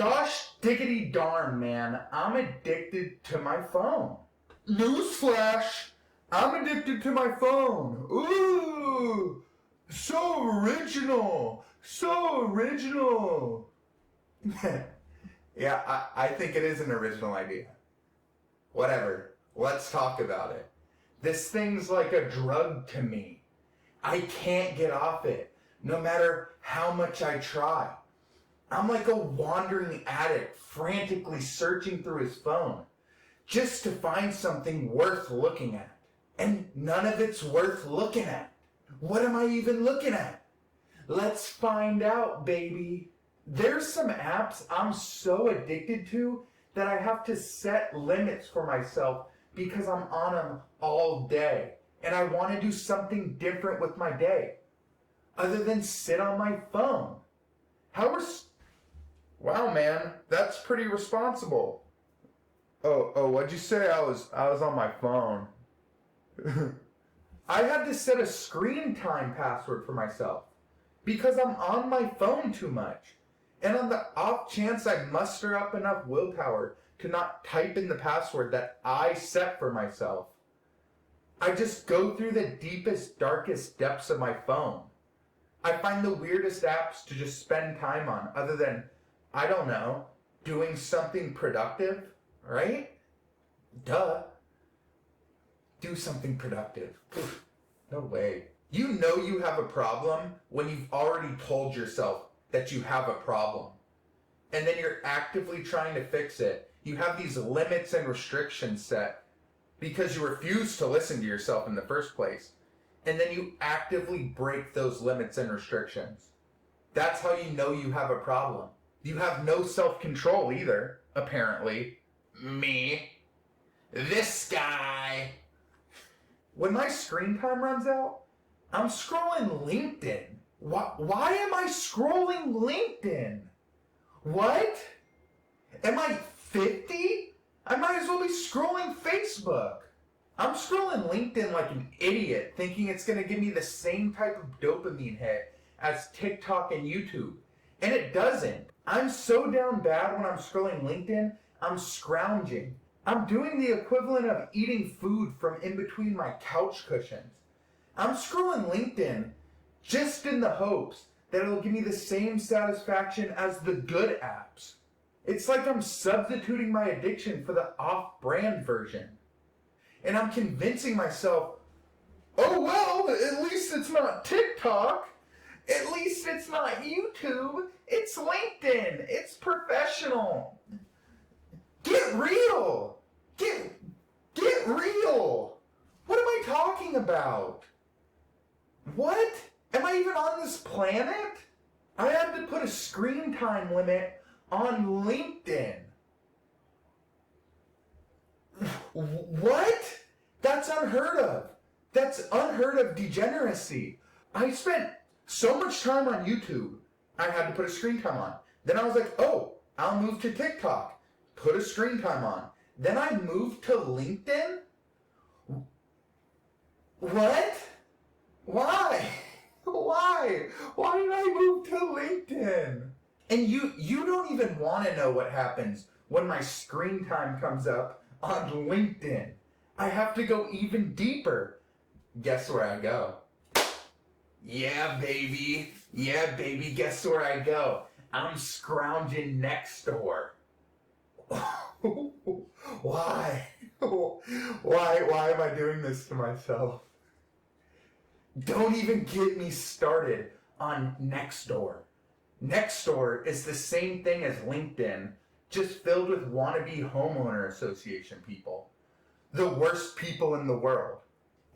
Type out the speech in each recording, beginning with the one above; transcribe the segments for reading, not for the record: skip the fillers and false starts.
Gosh diggity darn, man, I'm addicted to my phone. Newsflash, I'm addicted to my phone. Ooh, so original, so original. Yeah, I think it is an original idea. Whatever, let's talk about it. This thing's like a drug to me. I can't get off it, no matter how much I try. I'm like a wandering addict frantically searching through his phone just to find something worth looking at. And none of it's worth looking at. What am I even looking at? Let's find out, baby. There's some apps I'm so addicted to that I have to set limits for myself because I'm on them all day. And I want to do something different with my day other than sit on my phone. Wow, man, that's pretty responsible. Oh, what'd you say? I was on my phone. I had to set a screen time password for myself because I'm on my phone too much. And on the off chance I muster up enough willpower to not type in the password that I set for myself, I just go through the deepest, darkest depths of my phone. I find the weirdest apps to just spend time on other than, I don't know, doing something productive, right? Duh. Do something productive. No way. You know you have a problem when you've already told yourself that you have a problem. And then you're actively trying to fix it. You have these limits and restrictions set because you refuse to listen to yourself in the first place. And then you actively break those limits and restrictions. That's how you know you have a problem. You have no self-control either, apparently. Me. This guy. When my screen time runs out, I'm scrolling LinkedIn. Why am I scrolling LinkedIn? What? Am I 50? I might as well be scrolling Facebook. I'm scrolling LinkedIn like an idiot, thinking it's going to give me the same type of dopamine hit as TikTok and YouTube. And it doesn't. I'm so down bad when I'm scrolling LinkedIn, I'm scrounging. I'm doing the equivalent of eating food from in between my couch cushions. I'm scrolling LinkedIn just in the hopes that it'll give me the same satisfaction as the good apps. It's like I'm substituting my addiction for the off-brand version. And I'm convincing myself, oh well, at least it's not TikTok. At least it's not YouTube. It's LinkedIn. It's professional. Get real. Get real. What am I talking about? What? Am I even on this planet? I had to put a screen time limit on LinkedIn. What? That's unheard of. That's unheard of degeneracy. I spent so much time on YouTube, I had to put a screen time on. Then I was like, oh, I'll move to TikTok. Put a screen time on. Then I moved to LinkedIn? What? Why? Why did I move to LinkedIn? And you don't even want to know what happens when my screen time comes up on LinkedIn. I have to go even deeper. Guess where I go? Yeah, baby. Guess where I go? I'm scrounging Nextdoor. Why? Why am I doing this to myself? Don't even get me started on Nextdoor. Nextdoor is the same thing as LinkedIn, just filled with wannabe homeowner association people. The worst people in the world.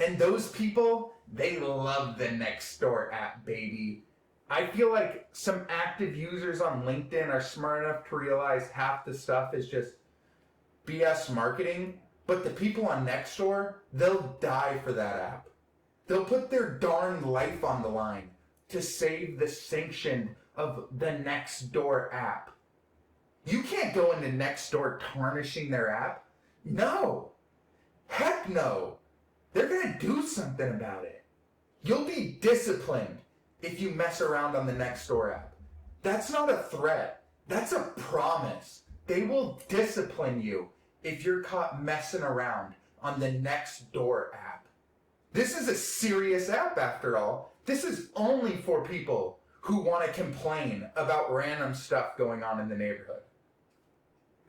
And those people, they love the Nextdoor app, baby. I feel like some active users on LinkedIn are smart enough to realize half the stuff is just BS marketing, but the people on Nextdoor, they'll die for that app. They'll put their darn life on the line to save the sanction of the Nextdoor app. You can't go into Nextdoor tarnishing their app. No. Heck no. They're going to do something about it. You'll be disciplined if you mess around on the Nextdoor app. That's not a threat. That's a promise. They will discipline you if you're caught messing around on the Nextdoor app. This is a serious app after all. This is only for people who want to complain about random stuff going on in the neighborhood.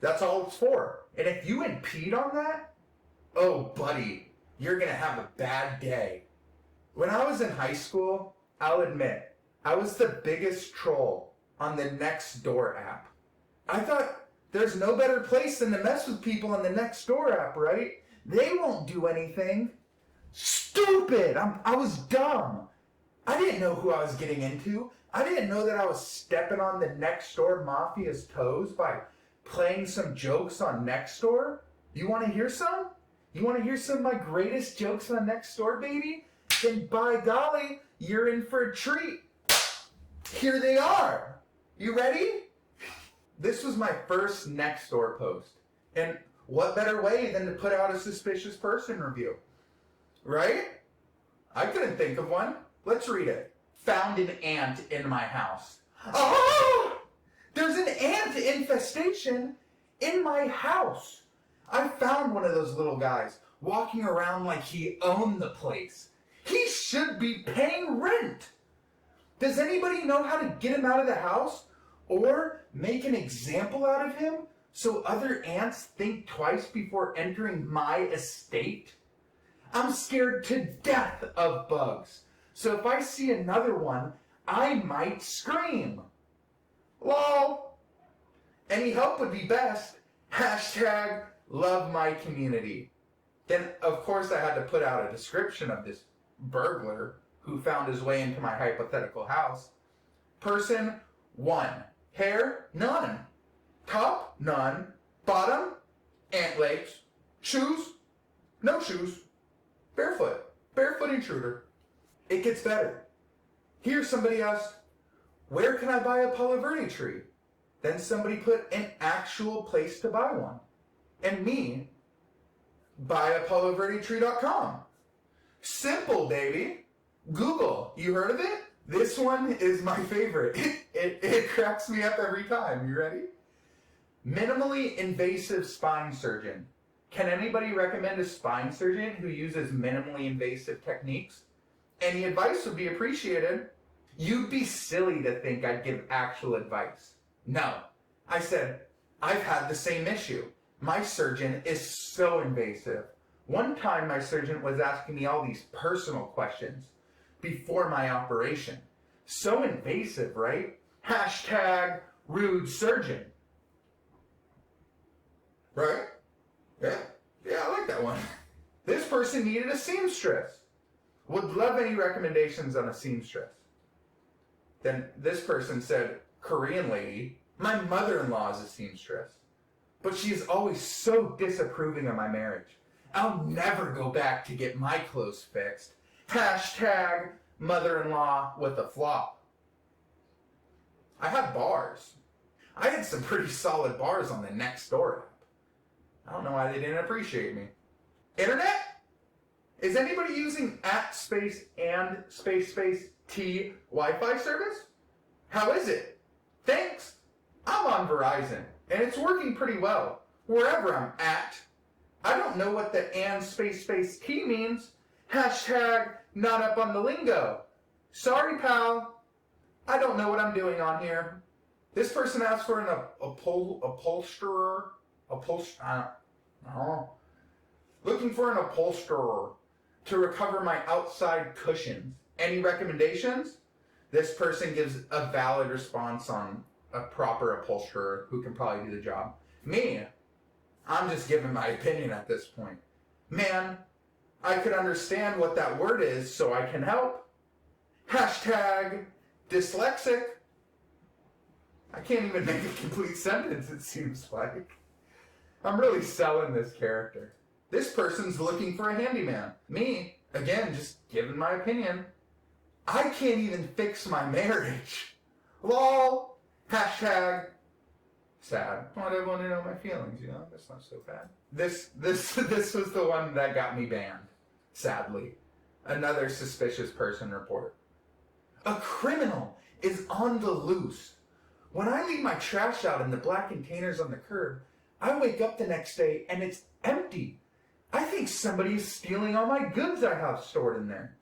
That's all it's for. And if you impede on that, oh buddy, you're going to have a bad day. When I was in high school, I'll admit, I was the biggest troll on the Nextdoor app. I thought there's no better place than to mess with people on the Nextdoor app, right? They won't do anything. Stupid! I was dumb. I didn't know who I was getting into. I didn't know that I was stepping on the Nextdoor mafia's toes by playing some jokes on Nextdoor. You want to hear some? You want to hear some of my greatest jokes on Nextdoor, baby? Then by golly, you're in for a treat. Here they are. You ready? This was my first Nextdoor post. And what better way than to put out a suspicious person review? Right? I couldn't think of one. Let's read it. Found an ant in my house. Oh! There's an ant infestation in my house. I found one of those little guys walking around like he owned the place. He should be paying rent. Does anybody know how to get him out of the house or make an example out of him so other ants think twice before entering my estate? I'm scared to death of bugs. So if I see another one, I might scream. Lol. Any help would be best. Hashtag love my community. Then, of course, I had to put out a description of this burglar who found his way into my hypothetical house. Person 1. Hair? None. Top? None. Bottom? Ant legs. Shoes? No shoes. Barefoot. Barefoot intruder. It gets better. Here somebody asked, where can I buy a Palo Verde tree? Then somebody put an actual place to buy one. And me, buyapaloverdetree.com. Simple, baby. Google. You heard of it? This one is my favorite. It cracks me up every time. You ready? Minimally invasive spine surgeon. Can anybody recommend a spine surgeon who uses minimally invasive techniques? Any advice would be appreciated. You'd be silly to think I'd give actual advice. No. I said, I've had the same issue. My surgeon is so invasive. One time my surgeon was asking me all these personal questions before my operation. So invasive, right? Hashtag rude surgeon. Right? Yeah, I like that one. This person needed a seamstress. Would love any recommendations on a seamstress. Then this person said, Korean lady, my mother-in-law is a seamstress, but she is always so disapproving of my marriage. I'll never go back to get my clothes fixed. Hashtag mother-in-law with a flop. I had bars. I had some pretty solid bars on the Nextdoor app. I don't know why they didn't appreciate me. Internet? Is anybody using @and_T Wi-Fi service? How is it? Thanks. I'm on Verizon, and it's working pretty well, wherever I'm at. I don't know what the &T means. Hashtag not up on the lingo. Sorry, pal. I don't know what I'm doing on here. This person asked for an upholsterer. Looking for an upholsterer to recover my outside cushions. Any recommendations? This person gives a valid response on a proper upholsterer who can probably do the job. Me, I'm just giving my opinion at this point. Man, I could understand what that word is, so I can help. Hashtag dyslexic. I can't even make a complete sentence, it seems like. I'm really selling this character. This person's looking for a handyman. Me, again, just giving my opinion. I can't even fix my marriage. Lol. Hashtag sad. I don't want to know my feelings, you know? That's not so bad. This was the one that got me banned, sadly. Another suspicious person report. A criminal is on the loose When I leave my trash out in the black containers on the curb, I wake up the next day and it's empty. I think somebody is stealing all my goods I have stored in there.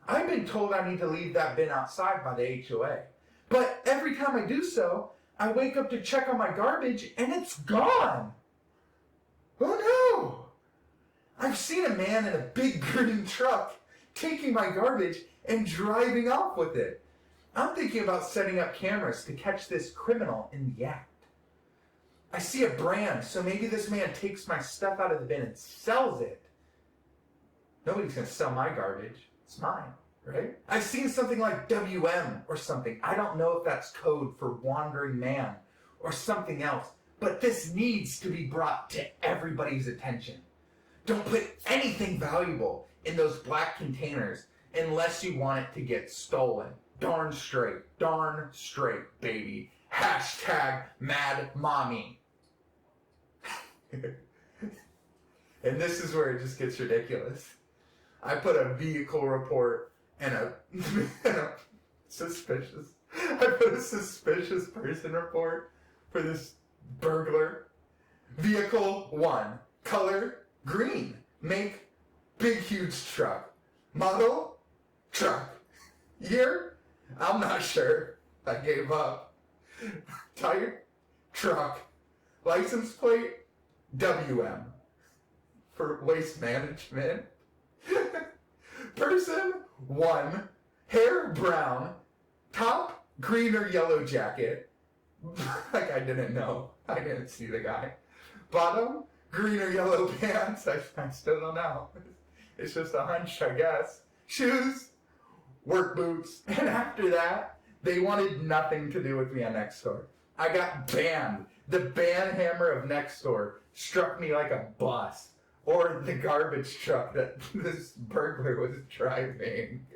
I've been told I need to leave that bin outside by the HOA. But every time I do so, I wake up to check on my garbage and it's gone. Oh no! I've seen a man in a big green truck taking my garbage and driving off with it. I'm thinking about setting up cameras to catch this criminal in the act. I see a brand, so maybe this man takes my stuff out of the bin and sells it. Nobody's gonna sell my garbage. It's mine, right? I've seen something like WM or something. I don't know if that's code for wandering man or something else, but this needs to be brought to everybody's attention. Don't put anything valuable in those black containers unless you want it to get stolen. Darn straight, baby. Hashtag mad mommy. And this is where it just gets ridiculous. I put a vehicle report and a suspicious person report for this burglar. Vehicle 1, color green, make big huge truck, model truck, year I'm not sure, I gave up, type truck, license plate WM for waste management. Person 1, hair brown, top green or yellow jacket. Like I didn't know. I didn't see the guy. Bottom green or yellow pants. I still don't know. It's just a hunch, I guess. Shoes, work boots. And after that, they wanted nothing to do with me on Nextdoor. I got banned. The ban hammer of Nextdoor struck me like a bus. Or the garbage truck that this burglar was driving.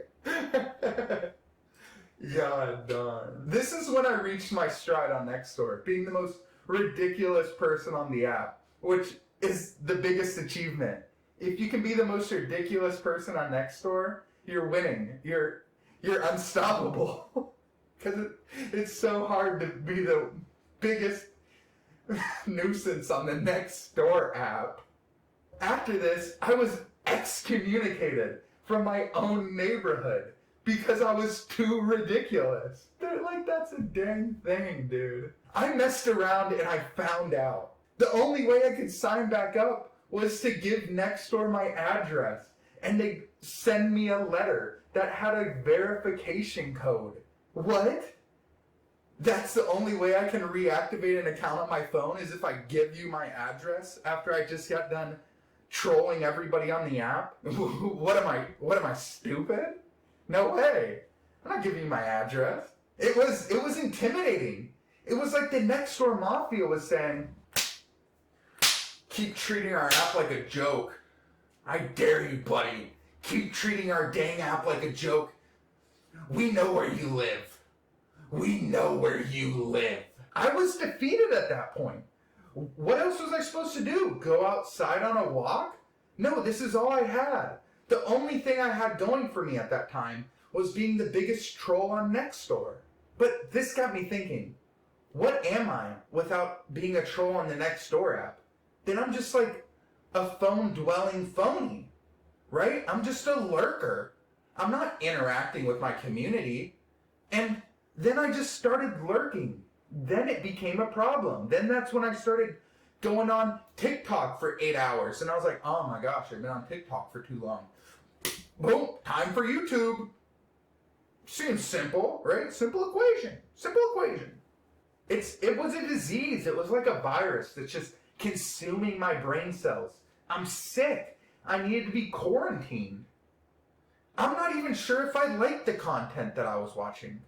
God darn. This is when I reached my stride on Nextdoor, being the most ridiculous person on the app, which is the biggest achievement. If you can be the most ridiculous person on Nextdoor, you're winning. You're unstoppable. Because it's so hard to be the biggest nuisance on the Nextdoor app. After this, I was excommunicated from my own neighborhood because I was too ridiculous. They're like, that's a dang thing, dude. I messed around and I found out. The only way I could sign back up was to give Nextdoor my address, and they send me a letter that had a verification code. What? That's the only way I can reactivate an account on my phone is if I give you my address after I just got done trolling everybody on the app? What am I, stupid? No way. I'm not giving you my address. It was intimidating. It was like the Nextdoor Mafia was saying, keep treating our app like a joke. I dare you, buddy. Keep treating our dang app like a joke. We know where you live. We know where you live. I was defeated at that point. What else was I supposed to do? Go outside on a walk? No, this is all I had. The only thing I had going for me at that time was being the biggest troll on Nextdoor. But this got me thinking, what am I without being a troll on the Nextdoor app? Then I'm just like a phone-dwelling phony, right? I'm just a lurker. I'm not interacting with my community. And then I just started lurking. Then it became a problem. Then that's when I started going on TikTok for 8 hours. And I was like, oh my gosh, I've been on TikTok for too long. Boom, time for YouTube. Seems simple, right? Simple equation. It was a disease. It was like a virus that's just consuming my brain cells. I'm sick. I needed to be quarantined. I'm not even sure if I liked the content that I was watching.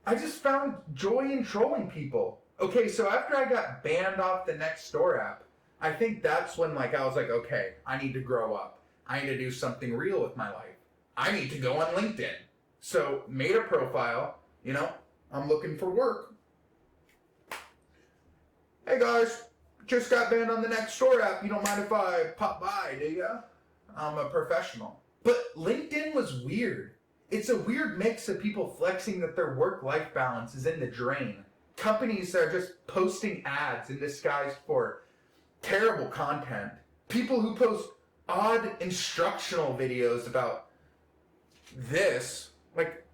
I just found joy in trolling people. Okay, so after I got banned off the Nextdoor app, I think that's when I was like, okay, I need to grow up. I need to do something real with my life. I need to go on LinkedIn. So made a profile, I'm looking for work. Hey guys, just got banned on the Nextdoor app. You don't mind if I pop by, do ya? I'm a professional. But LinkedIn was weird. It's a weird mix of people flexing that their work-life balance is in the drain companies that are just posting ads in disguise for terrible content. People who post odd instructional videos about this. Like,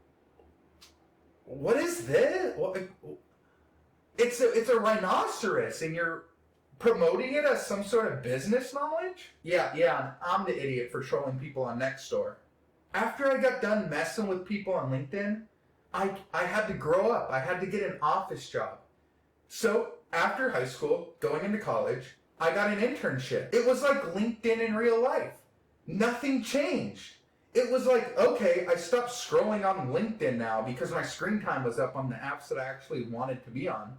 what is this? It's a rhinoceros, and you're promoting it as some sort of business knowledge? Yeah, I'm the idiot for trolling people on Nextdoor. After I got done messing with people on LinkedIn, I had to grow up. I had to get an office job. So after high school, going into college, I got an internship. It was like LinkedIn in real life. Nothing changed. It was like, okay, I stopped scrolling on LinkedIn now because my screen time was up on the apps that I actually wanted to be on.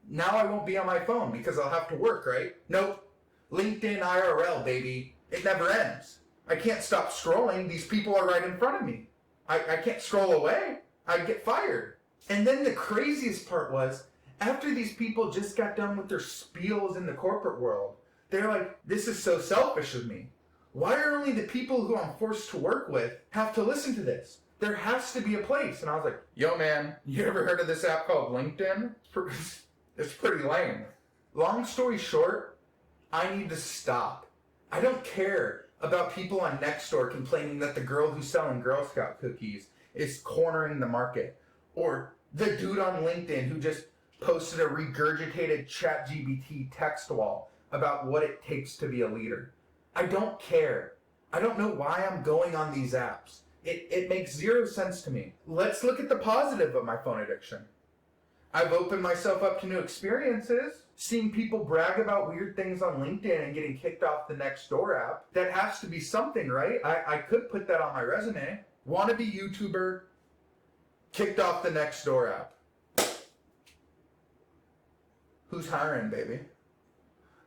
Now I won't be on my phone because I'll have to work, right? Nope. LinkedIn IRL, baby. It never ends. I can't stop scrolling. These people are right in front of me. I can't scroll away. I'd get fired. And then the craziest part was, after these people just got done with their spiels in the corporate world, they're like, this is so selfish of me. Why are only the people who I'm forced to work with have to listen to this? There has to be a place. And I was like, yo man, you ever heard of this app called LinkedIn? It's pretty lame. Long story short, I need to stop. I don't care about people on Nextdoor complaining that the girl who's selling Girl Scout cookies is cornering the market. Or the dude on LinkedIn who just posted a regurgitated ChatGPT text wall about what it takes to be a leader. I don't care. I don't know why I'm going on these apps. It makes zero sense to me. Let's look at the positive of my phone addiction. I've opened myself up to new experiences. Seeing people brag about weird things on LinkedIn and getting kicked off the Nextdoor app. That has to be something, right? I could put that on my resume. Wannabe YouTuber, kicked off the Nextdoor app. Who's hiring, baby?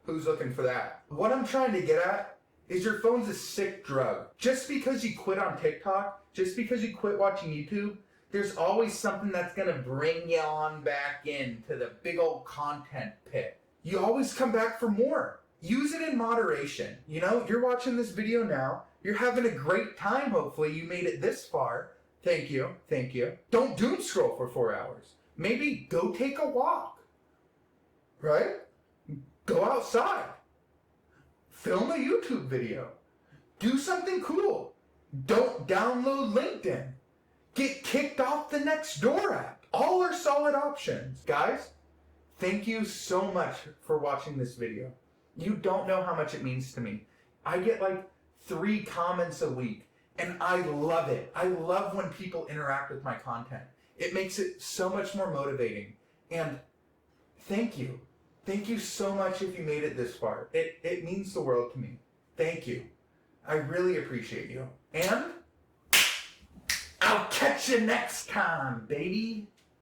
Who's looking for that? What I'm trying to get at is your phone's a sick drug. Just because you quit on TikTok, just because you quit watching YouTube, there's always something that's going to bring you on back into the big old content pit. You always come back for more. Use it in moderation. You know, you're watching this video now. You're having a great time, hopefully. You made it this far. Thank you. Don't doom scroll for 4 hours. Maybe go take a walk. Right? Go outside. Film a YouTube video. Do something cool. Don't download LinkedIn. Get kicked off the Nextdoor app. All are solid options. Guys, thank you so much for watching this video. You don't know how much it means to me. I get like 3 comments a week, and I love it. I love when people interact with my content. It makes it so much more motivating. And thank you. Thank you so much if you made it this far. It means the world to me. Thank you. I really appreciate you. And I'll catch you next time, baby.